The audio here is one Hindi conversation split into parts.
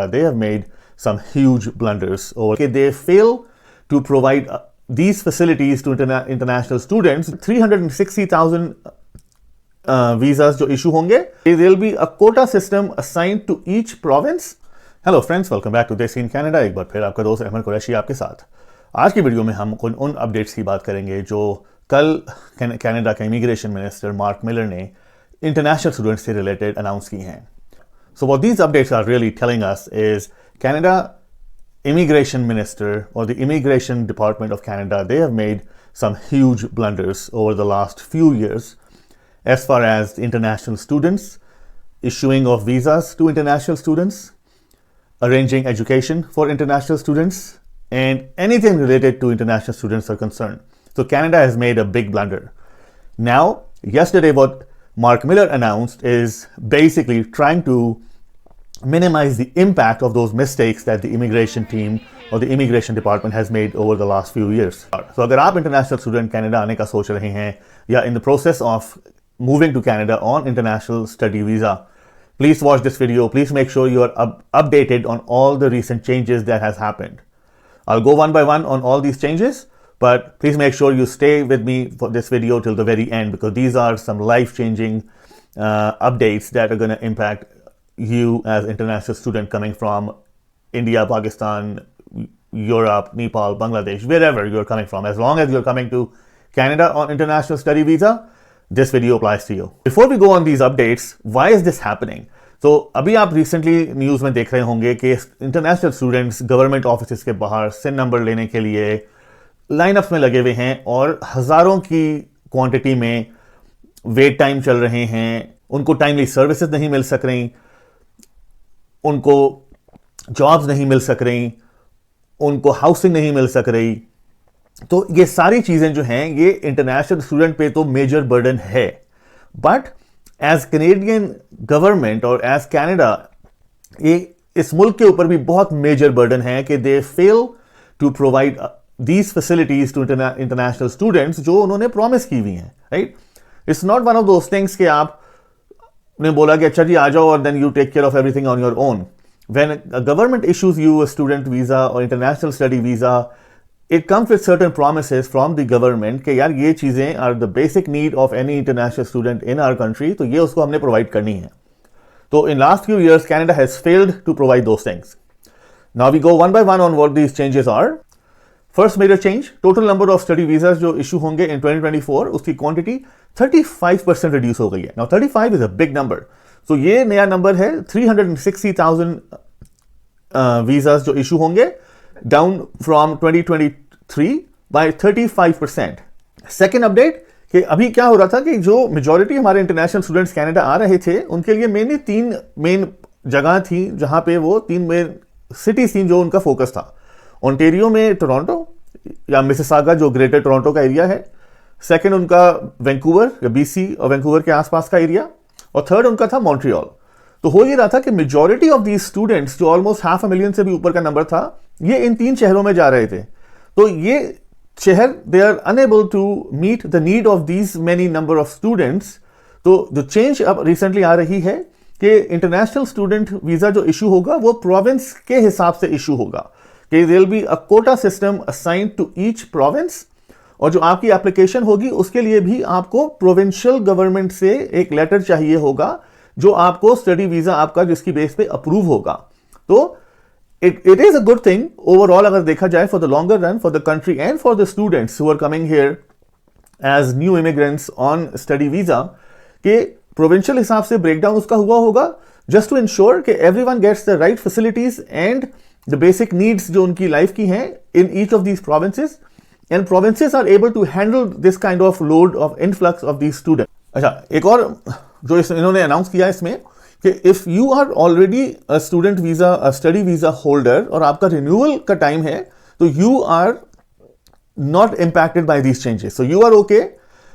They have made some huge blunders. Okay, they fail to provide these facilities to international students. 360,000 visas जो issue होंगे. There will be a quota system assigned to each province. Hello friends, welcome back to Desi in Canada. एक बार फिर आपका दोस्त अहमद कुरैशी आपके साथ. आज की वीडियो में हम उन अपडेट्स की बात करेंगे जो कल कनाडा के इमिग्रेशन मिनिस्टर मार्क मिलर ने इंटरनेशनल स्टूडेंट्स से रिलेटेड अनाउंस की हैं. So what these updates are really telling us is Canada Immigration Minister or the Immigration Department of Canada, they have made some huge blunders over the last few years as far as international students, issuing of visas to international students, arranging education for international students, and anything related to international students are concerned. So Canada has made a big blunder. Now, yesterday what Mark Miller announced is basically trying to minimize the impact of those mistakes that the immigration team or the immigration department has made over the last few years. So अगर आप international student Canada आने का सोच रहे हैं या in the process of moving to Canada on international study visa, please watch this video. Please make sure you are updated on all the recent changes that has happened. I'll go one by one on all these changes, but please make sure you stay with me for this video till the very end because these are some life-changing updates that are going to impact you as international student coming from India, Pakistan, Europe, Nepal, Bangladesh, wherever you're coming from. As long as you're coming to Canada on international study visa, this video applies to you. Before we go on these updates, why is this happening? तो अभी आप रिसेंटली न्यूज़ में देख रहे होंगे कि इंटरनेशनल स्टूडेंट्स गवर्नमेंट ऑफिस के बाहर सिन नंबर लेने के लिए लाइनअप्स में लगे हुए हैं और हज़ारों की क्वांटिटी में वेट टाइम चल रहे हैं. उनको टाइमली सर्विसेज नहीं मिल सक रही, उनको जॉब्स नहीं मिल सक रही, उनको हाउसिंग नहीं मिल सक रही. तो ये सारी चीज़ें जो हैं ये इंटरनेशनल स्टूडेंट पे तो मेजर बर्डन है. बट एज कैनेडियन गवर्नमेंट और एज कैनेडा ये इस मुल्क के ऊपर भी बहुत मेजर बर्डन है कि they fail to provide these facilities to international students जो उन्होंने प्रॉमिस की हुई हैं. Right, it's not one of those things कि आपने बोला कि अच्छा जी आ जाओ और then you take care of everything on your own. When a government issues you a student visa और international study visa, it comes with certain promises from the government कि यार ये चीज़ें are the basic need of any international student in our country, तो ये उसको हमने provide करनी है. तो in last few years Canada has failed to provide those things. Now we go one by one on what these changes are. First major change, total number of study visas जो issue होंगे in 2024 उसकी quantity 35% reduce हो गई है. Now 35 is a big number. So ये नया number है 360,000 visas जो issue होंगे, down from 2023 by 35%. Second update कि अभी क्या हो रहा था कि जो मेजॉरिटी हमारे इंटरनेशनल स्टूडेंट्स कनाडा आ रहे थे उनके लिए मेनली तीन मेन जगह थी जहां पे वो तीन मेन सिटीज थी जो उनका फोकस था. ओंटारियो में टोरंटो या मिसिसागा जो ग्रेटर टोरंटो का एरिया है, सेकेंड उनका वैंकूवर या बीसी और वैंकूवर के आसपास का एरिया, और थर्ड उनका था मॉन्ट्रियल. तो हो ये रहा था कि मेजॉरिटी ऑफ दीज स्टूडेंट्स जो ऑलमोस्ट 500,000 से भी ऊपर का नंबर था ये इन तीन शहरों में जा रहे थे. तो ये शहर they are unable to meet the need of these many number of students. तो जो चेंज अब रिसेंटली आ रही है कि इंटरनेशनल स्टूडेंट वीजा जो इशू होगा वो प्रोविंस के हिसाब से इशू होगा कि there will be a quota system assigned to each province, और जो आपकी एप्लीकेशन होगी उसके लिए भी आपको प्रोविंशियल गवर्नमेंट से एक लेटर चाहिए होगा जो आपको स्टडी वीजा आपका जिसकी बेस पे अप्रूव होगा. तो It is a good thing overall अगर देखा जाए for the longer run for the country and for the students who are coming here as new immigrants on study visa कि provincial हिसाब से breakdown उसका हुआ होगा just to ensure कि everyone gets the right facilities and the basic needs जो उनकी life की हैं in each of these provinces, and provinces are able to handle this kind of load of influx of these students. अच्छा, एक और जो इन्होंने अनाउंस किया इसमें कि if you are already a student visa a study visa holder और आपका रिन्यूअल का टाइम है तो you are not impacted by these changes. So you are okay,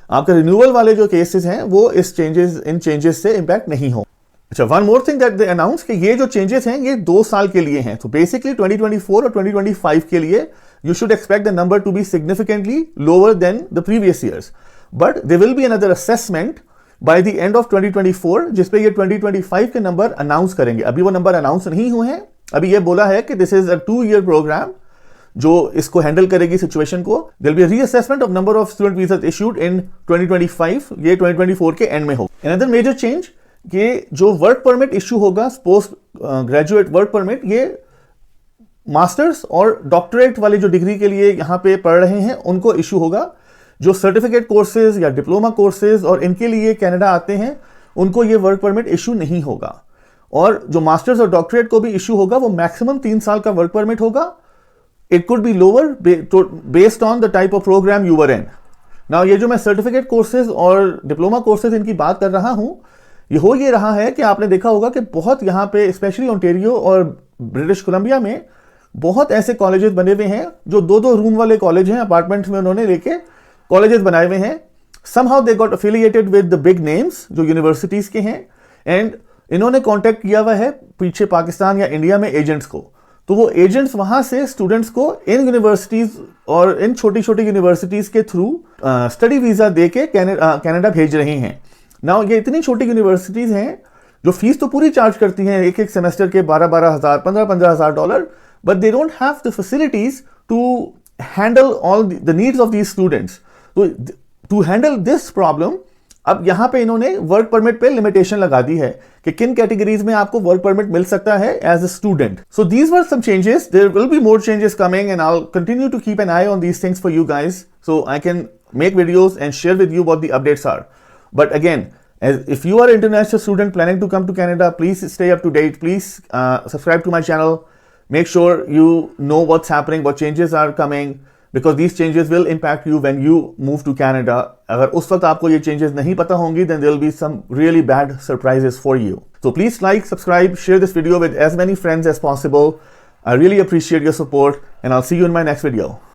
आपके रिन्यूअल वाले जो केसेस हैं वो इन चेंजेस से इंपैक्ट नहीं हो. अच्छा, one more thing that they announce कि ये जो चेंजेस हैं ये 2 साल के लिए हैं. तो बेसिकली 2024 और 2025 के लिए you should expect the number to be significantly lower than the previous years, but there will be another assessment by the end of 2024 जिसपे ये 2025 के नंबर अनाउंस करेंगे. अभी वो नंबर अनाउंस नहीं हुए हैं, अभी ये बोला है कि this is a 2-year programme जो इसको हैंडल करेगी सिचुएशन को. There will be reassessment of number of student visas issued in 2025. ये 2024 के एंड में होगा. अनदर मेजर चेंज, कि जो वर्क परमिट इशू होगा, पोस्ट ग्रेजुएट वर्क परमिट, ये मास्टर्स और डॉक्टरेट वाले जो डिग्री के लिए यहाँ पे पढ़ रहे हैं उनको इशू होगा. जो सर्टिफिकेट कोर्सेज या डिप्लोमा कोर्सेज और इनके लिए कनाडा आते हैं उनको ये वर्क परमिट इशू नहीं होगा. और जो मास्टर्स और डॉक्टरेट को भी इशू होगा वो मैक्सिमम 3 साल का वर्क परमिट होगा. It could be lower based on the type of program you were in. Now ये जो मैं सर्टिफिकेट कोर्सेज और डिप्लोमा कोर्सेज इनकी बात कर रहा हूं, ये रहा है कि आपने देखा होगा कि बहुत यहाँ पे स्पेशली ओंटारियो और ब्रिटिश कोलंबिया में बहुत ऐसे कॉलेजेस बने हुए हैं जो 2-2 रूम वाले कॉलेज हैं. अपार्टमेंट्स में उन्होंने लेके कॉलेजेस बनाए हुए हैं. somehow they got affiliated with the big names जो यूनिवर्सिटीज के हैं, एंड इन्होंने कांटेक्ट किया हुआ है पीछे पाकिस्तान या इंडिया में एजेंट्स को. तो वो एजेंट्स वहां से स्टूडेंट्स को इन यूनिवर्सिटीज और इन छोटी छोटी यूनिवर्सिटीज के थ्रू स्टडी वीजा दे के कनाडा भेज रहे हैं. नाउ ये इतनी छोटी यूनिवर्सिटीज हैं जो फीस तो पूरी चार्ज करती हैं एक सेमेस्टर के 12-12 हज़ार, 15-15 हज़ार dollar, but they don't have the facilities to handle all the needs of these students. तो टू हैंडल दिस प्रॉब्लम अब यहाँ पे इन्होंने वर्क परमिट पे लिमिटेशन लगा दी है कि किन कैटेगरीज में आपको वर्क परमिट मिल सकता है as a student. So these were some changes. There will be more changes coming and I will continue to keep an eye on these things for you guys so I can make videos and share with you what the updates are. But again, if you are an international student planning to come to Canada, please stay up to date. Please subscribe to my channel. Make sure you know what's happening, what changes are coming, because these changes will impact you when you move to Canada. अगर उस वक्त आपको ये changes नहीं पता होंगी, then there will be some really bad surprises for you. So please like, subscribe, share this video with as many friends as possible. I really appreciate your support, and I'll see you in my next video.